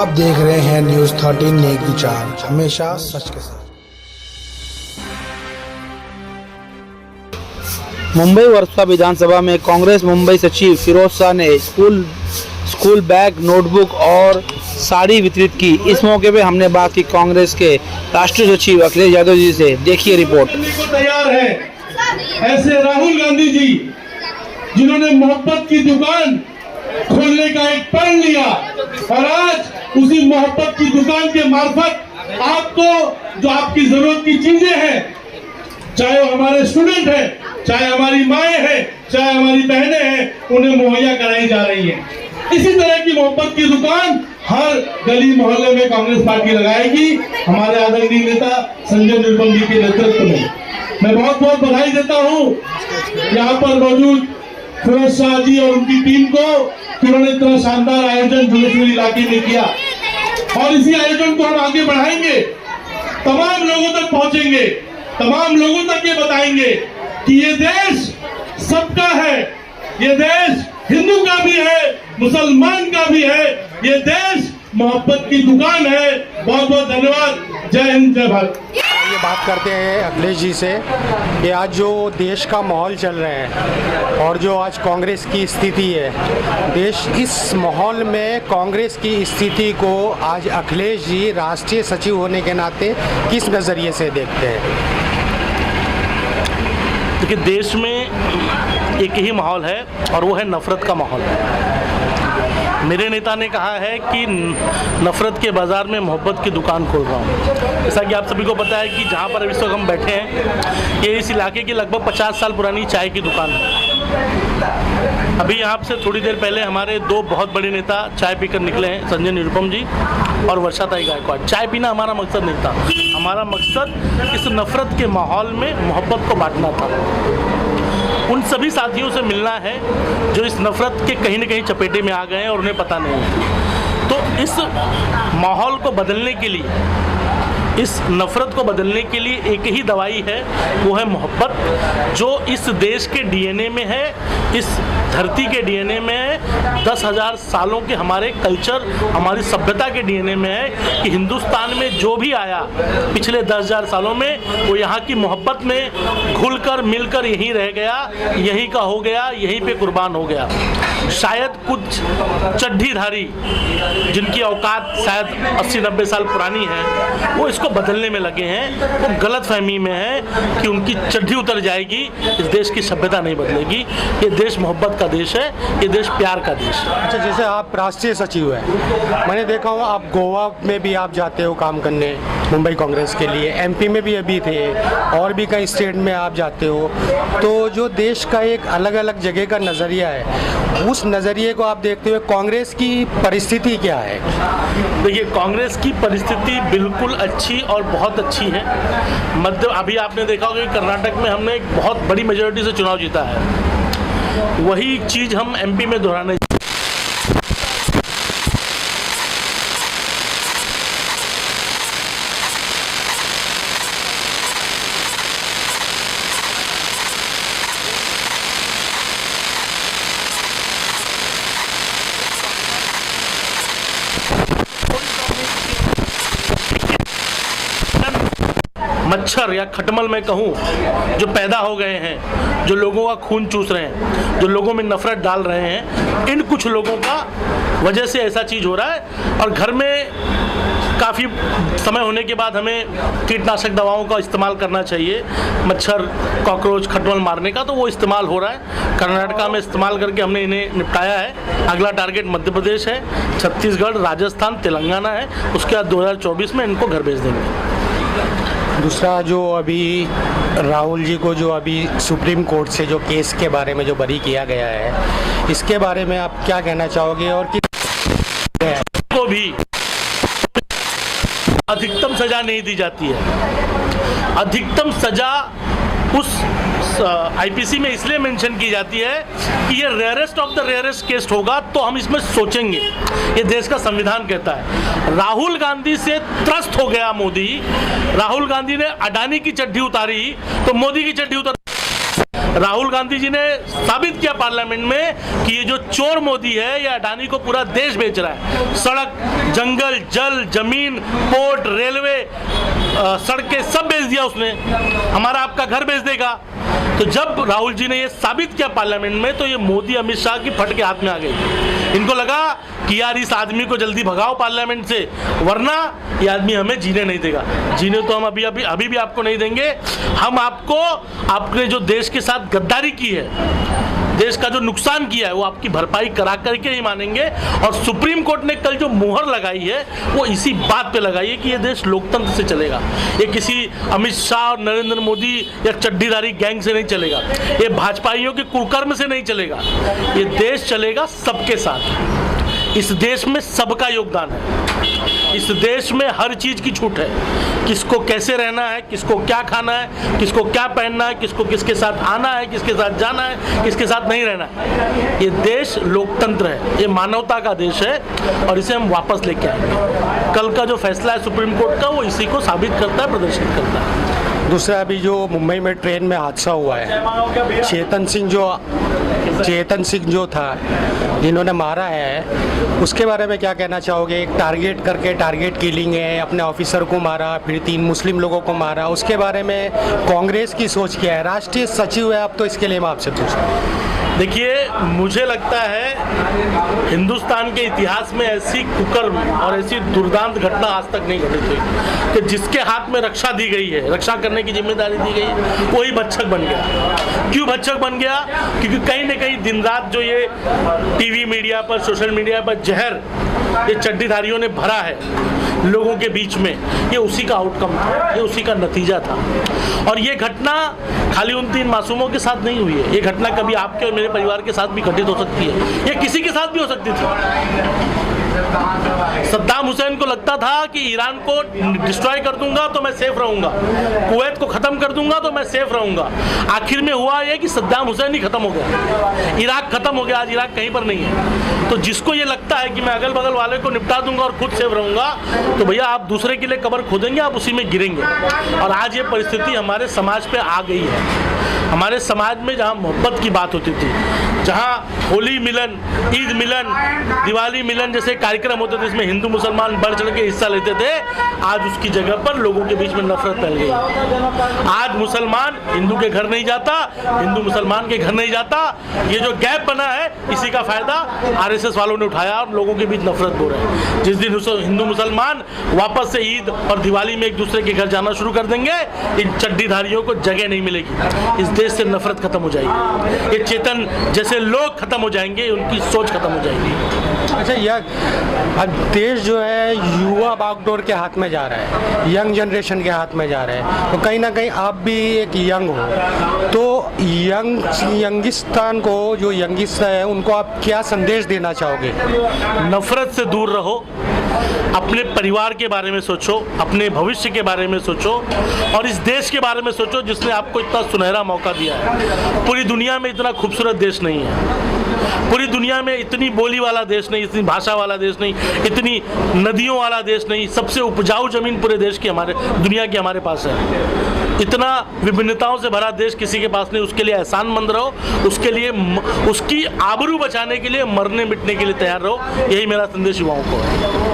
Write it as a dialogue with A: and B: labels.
A: आप देख रहे हैं न्यूज़ 13 नेक विचार, हमेशा सच के साथ।
B: मुंबई वर्सोवा विधानसभा में कांग्रेस मुंबई सचिव फिरोज शाह ने स्कूल बैग, नोटबुक और साड़ी वितरित की। इस मौके पे हमने बात की कांग्रेस के राष्ट्रीय सचिव अखिलेश यादव जी से। देखिए रिपोर्ट।
C: तैयार है ऐसे राहुल गांधी जी जिन्होंने मोहब्बत की दुकान खोलने का एक प्रण लिया और आज उसी मोहब्बत की दुकान के मार्फत आपको जो आपकी जरूरत की चीजें हैं, चाहे वो हमारे स्टूडेंट हैं, चाहे हमारी माएँ हैं, चाहे हमारी बहनें हैं, उन्हें मुहैया कराई जा रही है। इसी तरह की मोहब्बत की दुकान हर गली मोहल्ले में कांग्रेस पार्टी लगाएगी, हमारे आदरणीय नेता संजय निरुपम जी के नेतृत्व में। मैं बहुत बहुत बधाई देता हूँ यहाँ पर मौजूद फिरोज शाह जी और उनकी टीम को कि उन्होंने इतना शानदार आयोजन जुलूसपुर इलाके में किया और इसी आयोजन को हम आगे बढ़ाएंगे, तमाम लोगों तक पहुंचेंगे, तमाम लोगों तक ये बताएंगे कि ये देश सबका है, ये देश हिंदू का भी है, मुसलमान का भी है, ये देश मोहब्बत की दुकान है। बहुत बहुत धन्यवाद। जय हिंद, जय भारत।
D: ये बात करते हैं अखिलेश जी से कि आज जो देश का माहौल चल रहा है और जो आज कांग्रेस की स्थिति है, देश इस माहौल में कांग्रेस की स्थिति को आज अखिलेश जी राष्ट्रीय सचिव होने के नाते किस नज़रिए से देखते हैं?
E: देखिए, देश में एक ही माहौल है और वो है नफ़रत का माहौल। मेरे नेता ने कहा है कि नफ़रत के बाज़ार में मोहब्बत की दुकान खोल रहा हूँ। जैसा कि आप सभी को पता है कि जहाँ पर इस वक्त हम बैठे हैं, ये इस इलाके की लगभग 50 साल पुरानी चाय की दुकान है। अभी यहाँ से थोड़ी देर पहले हमारे दो बहुत बड़े नेता चाय पीकर निकले हैं, संजय निरुपम जी और वर्षाताई गायकवाड़। चाय पीना हमारा मकसद नहीं था, हमारा मकसद इस नफ़रत के माहौल में मोहब्बत को बांटना था। उन सभी साथियों से मिलना है जो इस नफ़रत के कहीं न कहीं चपेटे में आ गए हैं और उन्हें पता नहीं है। तो इस माहौल को बदलने के लिए, इस नफ़रत को बदलने के लिए एक ही दवाई है, वो है मोहब्बत, जो इस देश के डीएनए में है, इस धरती के डीएनए में है, 10,000 सालों के हमारे कल्चर, हमारी सभ्यता के डीएनए में है कि हिंदुस्तान में जो भी आया पिछले 10,000 सालों में वो यहाँ की मोहब्बत में घुलकर मिलकर यहीं रह गया, यहीं का हो गया, यहीं पे कुर्बान हो गया। शायद कुछ चड्ढीधारी जिनकी औकात शायद 80-90 साल पुरानी है, वो इसको बदलने में लगे हैं। वो गलत फहमी में है कि उनकी चड्ढी उतर जाएगी, इस देश की सभ्यता नहीं बदलेगी। ये देश मोहब्बत का देश है, ये देश प्यार का देश है।
D: अच्छा, जैसे आप राष्ट्रीय सचिव हैं, मैंने देखा हूँ आप गोवा में भी आप जाते हो काम करने मुंबई कांग्रेस के लिए, एमपी में भी अभी थे और भी कई स्टेट में आप जाते हो। तो जो देश का एक अलग अलग जगह का नज़रिया है, उस नज़रिए को आप देखते हुए कांग्रेस की परिस्थिति क्या है?
E: देखिए, कांग्रेस की परिस्थिति बिल्कुल अच्छी और बहुत अच्छी है। अभी आपने देखा होगा कि कर्नाटक में हमने एक बहुत बड़ी मेजॉरिटी से चुनाव जीता है, वही चीज़ हम एमपी में दोहराने। मच्छर या खटमल मैं कहूँ जो पैदा हो गए हैं, जो लोगों का खून चूस रहे हैं, जो लोगों में नफरत डाल रहे हैं, इन कुछ लोगों का वजह से ऐसा चीज़ हो रहा है। और घर में काफ़ी समय होने के बाद हमें कीटनाशक दवाओं का इस्तेमाल करना चाहिए, मच्छर, कॉकरोच, खटमल मारने का, तो वो इस्तेमाल हो रहा है। कर्नाटका में इस्तेमाल करके हमने इन्हें निपटाया है। अगला टारगेट मध्य प्रदेश है, छत्तीसगढ़, राजस्थान, तेलंगाना है। उसके बाद 2024 में इनको घर भेज देंगे।
D: दूसरा, जो अभी राहुल जी को जो अभी सुप्रीम कोर्ट से जो केस के बारे में जो बरी किया गया है, इसके बारे में आप क्या कहना चाहोगे? और
E: को भी अधिकतम सजा नहीं दी जाती है। अधिकतम सजा उस आईपीसी में इसलिए मेंशन की जाती है कि ये rarest of the rarest case होगा तो हम इसमें सोचेंगे, ये देश का संविधान कहता है। राहुल गांधी से त्रस्त हो गया मोदी, राहुल गांधी ने अडानी की चड्ढी उतारी तो मोदी की चड्ढी उतारी। राहुल गांधी जी ने साबित किया पार्लियामेंट में कि ये जो चोर मोदी है, ये अडानी को पूरा देश बेच रहा है। सड़क, जंगल, जल, जमीन, पोर्ट, रेलवे, सड़कें सब बेच दिया उसने। हमारा आपका घर बेच देगा। तो जब राहुल जी ने ये साबित किया पार्लियामेंट में, तो ये मोदी अमित शाह की फट के हाथ में आ गई। इनको लगा कि यार इस आदमी को जल्दी भगाओ पार्लियामेंट से, वरना ये आदमी हमें जीने नहीं देगा। जीने तो हम अभी भी आपको नहीं देंगे। हम आपको, आपने जो देश के साथ गद्दारी की है, देश का जो नुकसान किया है, वो आपकी भरपाई करा करके ही मानेंगे। और सुप्रीम कोर्ट ने कल जो मुहर लगाई है, वो इसी बात पे लगाई है कि ये देश लोकतंत्र से चलेगा। ये किसी अमित शाह और नरेंद्र मोदी या चड्डीदारी गैंग से नहीं चलेगा, ये भाजपाइयों के कुकर्म से नहीं चलेगा। ये देश चलेगा सबके साथ। इस देश में सबका योगदान है। इस देश में हर चीज़ की छूट है। किसको कैसे रहना है, किसको क्या खाना है, किसको क्या पहनना है, किसको किसके साथ आना है, किसके साथ जाना है, किसके साथ नहीं रहना है। ये देश लोकतंत्र है, ये मानवता का देश है, और इसे हम वापस लेके आएंगे। कल का जो फैसला है सुप्रीम कोर्ट का, वो इसी को साबित करता है, प्रदर्शित करता है।
D: दूसरा, अभी जो मुंबई में ट्रेन में हादसा हुआ है, चेतन सिंह जो था जिन्होंने मारा है, उसके बारे में क्या कहना चाहोगे? एक टारगेट किलिंग है, अपने ऑफिसर को मारा, फिर 3 मुस्लिम लोगों को मारा। उसके बारे में कांग्रेस की सोच क्या है? राष्ट्रीय सचिव है आप, तो इसके लिए मैं आपसे पूछूं।
E: देखिए, मुझे लगता है हिंदुस्तान के इतिहास में ऐसी कुकर्म और ऐसी दुर्दांत घटना आज तक नहीं घटित हुई कि जिसके हाथ में रक्षा दी गई है, रक्षा करने की जिम्मेदारी दी गई है, वही भक्षक बन गया। क्यों भक्षक बन गया? क्योंकि कहीं ना कहीं दिन रात जो ये टीवी मीडिया पर, सोशल मीडिया पर जहर ये चड्डीधारियों ने भरा है लोगों के बीच में, ये उसी का आउटकम था, ये उसी का नतीजा था। और ये घटना खाली उन 3 मासूमों के साथ नहीं हुई है, ये घटना कभी आपके और मेरे परिवार के साथ भी घटित हो सकती है, ये किसी के साथ भी हो सकती थी। सद्दाम हुसैन को लगता था कि ईरान को डिस्ट्रॉय कर दूंगा तो मैं सेफ रहूंगा, कुवैत को खत्म कर दूंगा तो मैं सेफ रहूंगा। आखिर में हुआ यह कि सद्दाम हुसैन ही खत्म हो गया, इराक खत्म हो गया। आज इराक कहीं पर नहीं है। तो जिसको ये लगता है कि मैं अगल बगल वाले को निपटा दूंगा और खुद सेफ रहूंगा, तो भैया आप दूसरे के लिए कब्र खोदेंगे, आप उसी में गिरेंगे। और आज ये परिस्थिति हमारे समाज पे आ गई है। हमारे समाज में जहाँ मोहब्बत की बात होती थी, जहाँ होली मिलन, ईद मिलन, दिवाली मिलन जैसे कार्यक्रम होते थे, इसमें हिंदू मुसलमान बढ़ चढ़ के हिस्सा लेते थे, आज उसकी जगह पर लोगों के बीच में नफरत फैल गई। आज मुसलमान हिंदू के घर नहीं जाता, हिंदू मुसलमान के घर नहीं जाता। ये जो गैप बना है, इसी का फायदा आरएसएस वालों ने उठाया और लोगों के बीच नफरत हो रहा है। जिस दिन हिंदू मुसलमान वापस से ईद और दिवाली में एक दूसरे के घर जाना शुरू कर देंगे, इन चड्डीधारियों को जगह नहीं मिलेगी। इस देश से नफरत खत्म हो जाएगी, ये चेतन जैसे लोग खत्म हो जाएंगे, उनकी सोच खत्म हो जाएगी।
D: अच्छा, यह देश जो है युवा बागडोर के हाथ में जा रहा है, यंग जनरेशन के हाथ में जा रहा है। तो कहीं ना कहीं आप भी एक यंग हो, तो यंगिस्तान को, जो यंगिस्ट है, उनको आप क्या संदेश देना चाहोगे?
E: नफरत से दूर रहो, अपने परिवार के बारे में सोचो, अपने भविष्य के बारे में सोचो, और इस देश के बारे में सोचो जिसने आपको इतना सुनहरा मौका दिया है। पूरी दुनिया में इतना खूबसूरत देश नहीं है, पूरी दुनिया में इतनी बोली वाला देश नहीं, इतनी भाषा वाला देश नहीं, इतनी नदियों वाला देश नहीं, सबसे उपजाऊ जमीन पूरे देश की, हमारे दुनिया की हमारे पास है। इतना विभिन्नताओं से भरा देश किसी के पास नहीं। उसके लिए एहसानमंद रहो, उसके लिए, उसकी आबरू बचाने के लिए मरने मिटने के लिए तैयार रहो। यही मेरा संदेश युवाओं को है।